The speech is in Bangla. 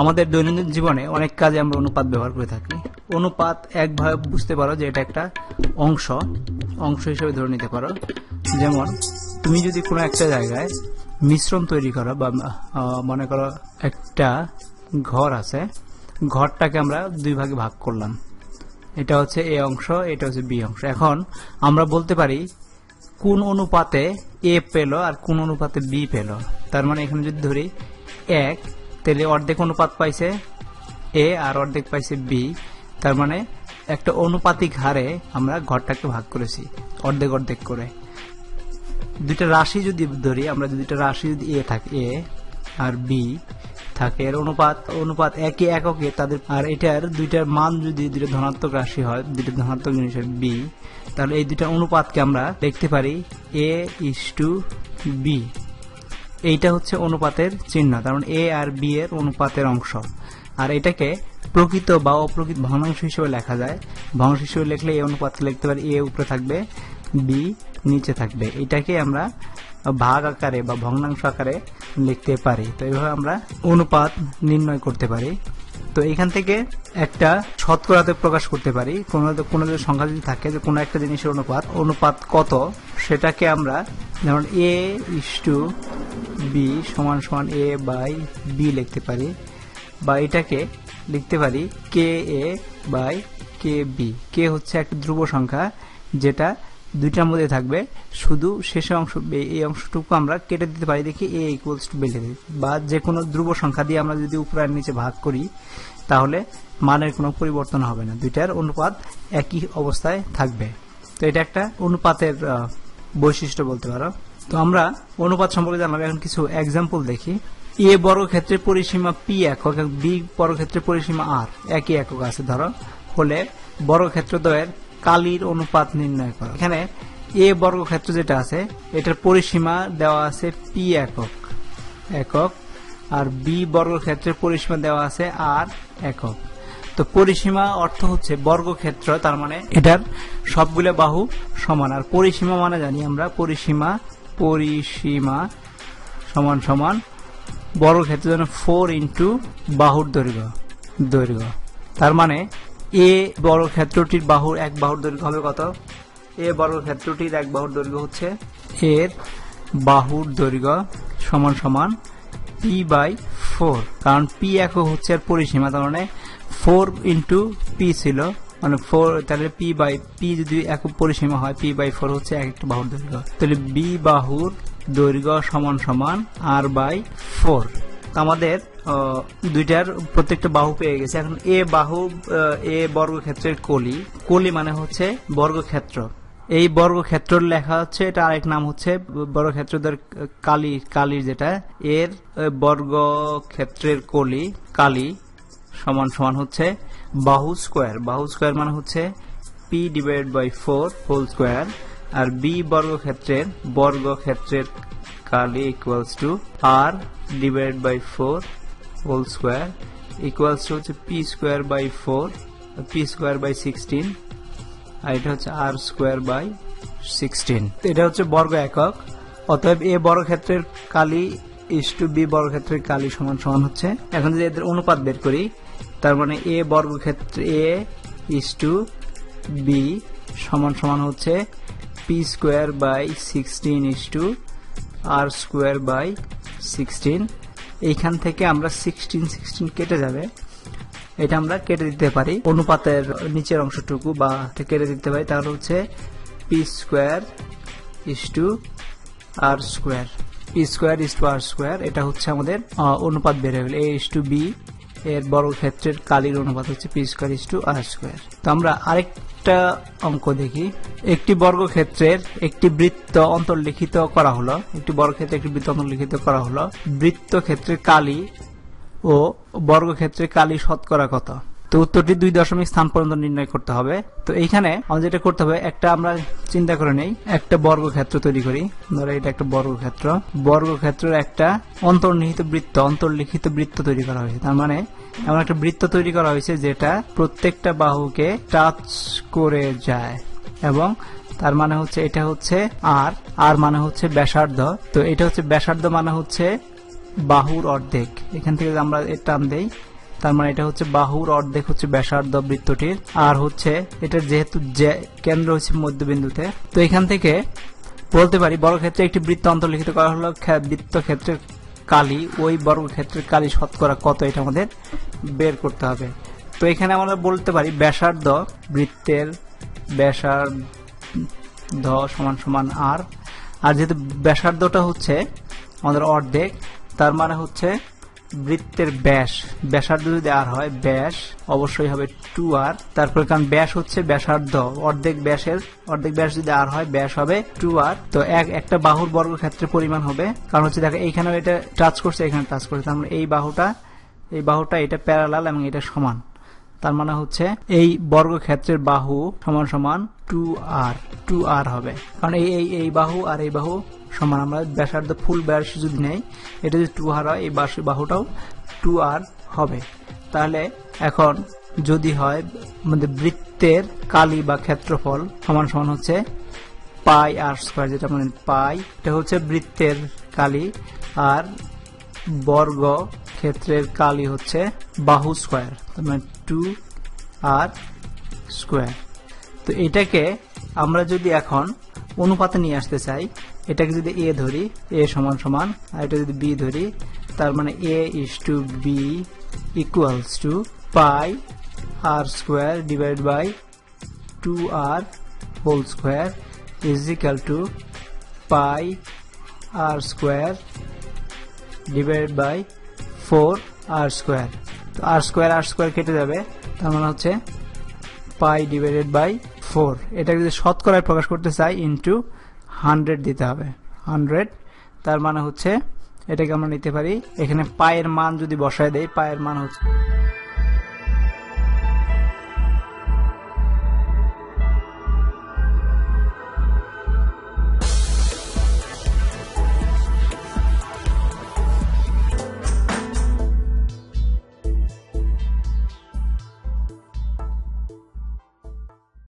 আমাদের দৈনন্দিন জীবনে অনেক কাজে আমরা অনুপাত ব্যবহার করে থাকি। অনুপাত একভাবে বুঝতে পারো যে এটা একটা অংশ হিসেবে ধরে নিতে পারো। যেমন তুমি যদি কোনো একটা জায়গায় মিশ্রণ তৈরি করো বা মনে করো একটা ঘর আছে, ঘরটাকে আমরা দুই ভাগে ভাগ করলাম, এটা হচ্ছে এ অংশ, এটা হচ্ছে বি অংশ। এখন আমরা বলতে পারি কোন অনুপাতে এ পেল আর কোন অনুপাতে বি পেল। তার মানে এখানে যদি ধরি 1, তাহলে অর্ধেক অনুপাত পাইছে এ আর অর্ধেক পাইছে বি। তার মানে একটা অনুপাতিক হারে আমরা ঘরটাকে ভাগ করেছি অর্ধেক অর্ধেক করে। দুইটা রাশি যদি ধরি আমরা, দুইটা রাশি যদি এ থাকে, এ আর বি থাকে, এর অনুপাত একই এককে তাদের, আর এটার দুইটার মান যদি দুইটা ধনাত্মক রাশি হয়, দুইটা ধনাত্মক জিনিস হয় বি, তাহলে এই দুইটা অনুপাতকে আমরা দেখতে পারি a:b। এইটা হচ্ছে অনুপাতের চিহ্ন, তার মানে এ আর বি এর অনুপাতের অংশ। আর এটাকে প্রকৃত বা অপ্রকৃত ভগ্নাংশ হিসেবে লেখা যায়। ভগ্নাংশ হিসেবে লিখলে এই অনুপাতকে লিখতে পারি এ উপরে থাকবে, বি নিচে থাকবে। এটাকে আমরা ভাগ আকারে বা ভগ্নাংশ আকারে লিখতে পারি। তো এইভাবে আমরা অনুপাত নির্ণয় করতে পারি। তো এখান থেকে একটা শতকরাতে প্রকাশ করতে পারি। কোনো সংখ্যা যদি থাকে যে কোনো একটা জিনিসের অনুপাত কত, সেটাকে আমরা যেমন a:b = a/b লিখতে পারি, বা এটাকে লিখতে পারি ka/kb। কে হচ্ছে একটা ধ্রুব সংখ্যা যেটা দুইটার মধ্যে থাকবে, শুধু শেষের অংশ এই অংশটুকু আমরা কেটে দিতে পারি, দেখি a = b লিখে দিই। বা যে কোনো ধ্রুব সংখ্যা দিয়ে আমরা যদি উপর আর নিচে ভাগ করি তাহলে মানের কোনো পরিবর্তন হবে না, দুইটার অনুপাত একই অবস্থায় থাকবে। তো এটা একটা অনুপাতের বৈশিষ্ট্য বলতে পারো। তো আমরা অনুপাত সম্পর্কে জানলাম, এখন কিছু এক্সাম্পল দেখি। এ বর্গক্ষেত্রের পরিসীমা p একক, বি বর্গক্ষেত্রের পরিসীমা r একই একক আছে ধরো, হলে বর্গক্ষেত্রদ্বয়ের কালির অনুপাত নির্ণয় করো। এখানে এ বর্গক্ষেত্র যেটা আছে এটার পরিসীমা দেওয়া আছে p একক, আর বি বর্গক্ষেত্রের পরিসীমা দেওয়া আছে r একক। তো পরিসীমা অর্থ হচ্ছে বর্গক্ষেত্র, তার মানে এটার সবগুলো বাহু সমান। আর পরিসীমা মানে জানি আমরা পরিসীমা সমান বর্গক্ষেত্রের জন্য 4 × বাহুর দৈর্ঘ্য। তার মানে এ বর্গক্ষেত্রটির এক বাহুর দৈর্ঘ্য হবে কত? এ বর্গক্ষেত্রটির এক বাহুর দৈর্ঘ্য হচ্ছে, এর বাহুর দৈর্ঘ্য সমান p/4, কারণ p একক হচ্ছে আর পরিসীমা, তার মানে 4 × p ছিল, মানে 4, তাহলে p/p যদি একক পরিসীমা হয় p/4 হচ্ছে এক একটা বাহুর দৈর্ঘ্য। তাহলে b বাহুর দৈর্ঘ্য সমান r/4। আমাদের দুইটার প্রত্যেকটা বাহু পেয়ে গেছে। এখন এ বর্গক্ষেত্রের কলি মানে হচ্ছে বর্গক্ষেত্র। এই বর্গক্ষেত্র লেখা হচ্ছে, এটা আরেক নাম হচ্ছে বর্গক্ষেত্রদের কালি যেটা, এর বর্গক্ষেত্রের কালি সমান হচ্ছে বাহু স্কয়ার মানে হচ্ছে p/4 হোল স্কয়ার। আর বি বর্গক্ষেত্রের কালি r/4 হোল স্কয়ার হচ্ছে p²/4 আর এটা হচ্ছে r²/16। এটা হচ্ছে বর্গ একক। অতএব এ বর্গক্ষেত্রের কালি বি বর্গক্ষেত্রের কালি সমান হচ্ছে, এখন যদি এদের অনুপাত বের করি, তার মানে এ বর্গক্ষেত্র a:b সমান হচ্ছে p²/16 r²/16। এইখান থেকে আমরা 16 কেটে যাবে, এটা আমরা কেটে দিতে পারি অনুপাতের নিচের অংশটুকু, বা কেটে দিতে পারি, তাহলে হচ্ছে p²r²। এটা হচ্ছে আমাদের অনুপাত বের হয়ে গেল। a:b এর বর্গক্ষেত্রের কালির অনুপাত হচ্ছে p²r²। তো আমরা আরেকটা অঙ্ক দেখি। একটি বর্গক্ষেত্রের একটি বৃত্ত অন্তর্লিখিত করা হলো, বৃত্তক্ষেত্রের কালি ও বর্গক্ষেত্রের কালি শতকরা কত? তো উত্তরটি 2 স্থান পর্যন্ত নির্ণয় করতে হবে। তো এইখানে আমাদের যেটা করতে হবে, একটা আমরা চিন্তা করে নেই, একটা বর্গক্ষেত্র তৈরি করি। ধরো এটা একটা বর্গক্ষেত্রের একটা অন্তর্লিখিত বৃত্ত তৈরি করা হয়েছে। তার মানে এমন একটা বৃত্ত তৈরি করা হয়েছে যেটা প্রত্যেকটা বাহুকে টাচ করে যায়, এবং তার মানে হচ্ছে এটা হচ্ছে আর মানে হচ্ছে ব্যাসার্ধ। তো এটা হচ্ছে ব্যাসার্ধ মানে হচ্ছে বাহুর অর্ধেক। এখান থেকে আমরা এর টার্ম দেই, তার মানে এটা হচ্ছে বাহুর অর্ধেক হচ্ছে ব্যাসার্ধ বৃত্তটির, আর হচ্ছে এটার যেহেতু কেন্দ্র হচ্ছে মধ্যবিন্দুতে, তো এখান থেকে বলতে পারি বর্গক্ষেত্রে একটি বৃত্ত অন্তর্লিখিত করা হলো, বৃত্তক্ষেত্রের কালি, ওই বর্গক্ষেত্রের কালি শতকরা কত, এটা আমাদের বের করতে হবে। তো এখানে আমরা বলতে পারি ব্যাসার্ধ, বৃত্তের ব্যাসার্ধ সমান সমান আর, আর যেহেতু ব্যাসার্ধটা হচ্ছে আমাদের অর্ধেক, তার মানে হচ্ছে বৃত্তের ব্যাস, ব্যাসার্ধ যদি আর হয় ব্যাস অবশ্যই হবে 2r, তারপরে কারণ ব্যাস হচ্ছে ব্যাসার্ধ, অর্ধেক ব্যাস যদি আর হয় ব্যাস হবে 2r। তো একটা বাহুর বর্গক্ষেত্রের পরিমাণ হবে, কারণ হচ্ছে দেখো এইখানেও এটা টাচ করছে, এখানে টাচ করছে, তার মানে এই বাহুটা এটা প্যারালাল এবং এটা সমান, তার মানে হচ্ছে এই বর্গক্ষেত্রের বাহু সমান সমান 2r হবে, কারণ এই বাহু আর এই বাহু সমান। আমরা ব্যাসার্ধ ফুল ব্যাস যদি নেই, এটা যদি 2r হয়, এই বাহুটাও 2r হবে। তাহলে এখন যদি হয় আমাদের বৃত্তের কালি বা ক্ষেত্রফল সমান সমান হচ্ছে পাই আর স্কয়ার, যেটা মানে পাই, এটা হচ্ছে বৃত্তের কালি, আর বর্গ ক্ষেত্রের কালি হচ্ছে বাহু স্কয়ার, তার মানে 2r স্কয়ার। তো এটাকে আমরা যদি এখন অনুপাতে নিয়ে আসতে চাই, এটাকে যদি a ধরি, a সমান সমান, আর এটা যদি b ধরি, তার মানে a/b equals to pi r square divide by 2r whole square is equal to pi r square divide by 4r square. তো r স্কয়ার কেটে যাবে, তার মানে হচ্ছে পাই ডিভাইডেড বাই 4। এটাকে যদি শতকরায় প্রকাশ করতে চাই ইনটু 100 দিতে হবে, 100, তার মানে হচ্ছে এটাকে আমরা নিতে পারি, এখানে পায়ের মান যদি বসায় দেই, পায়ের মান হচ্ছে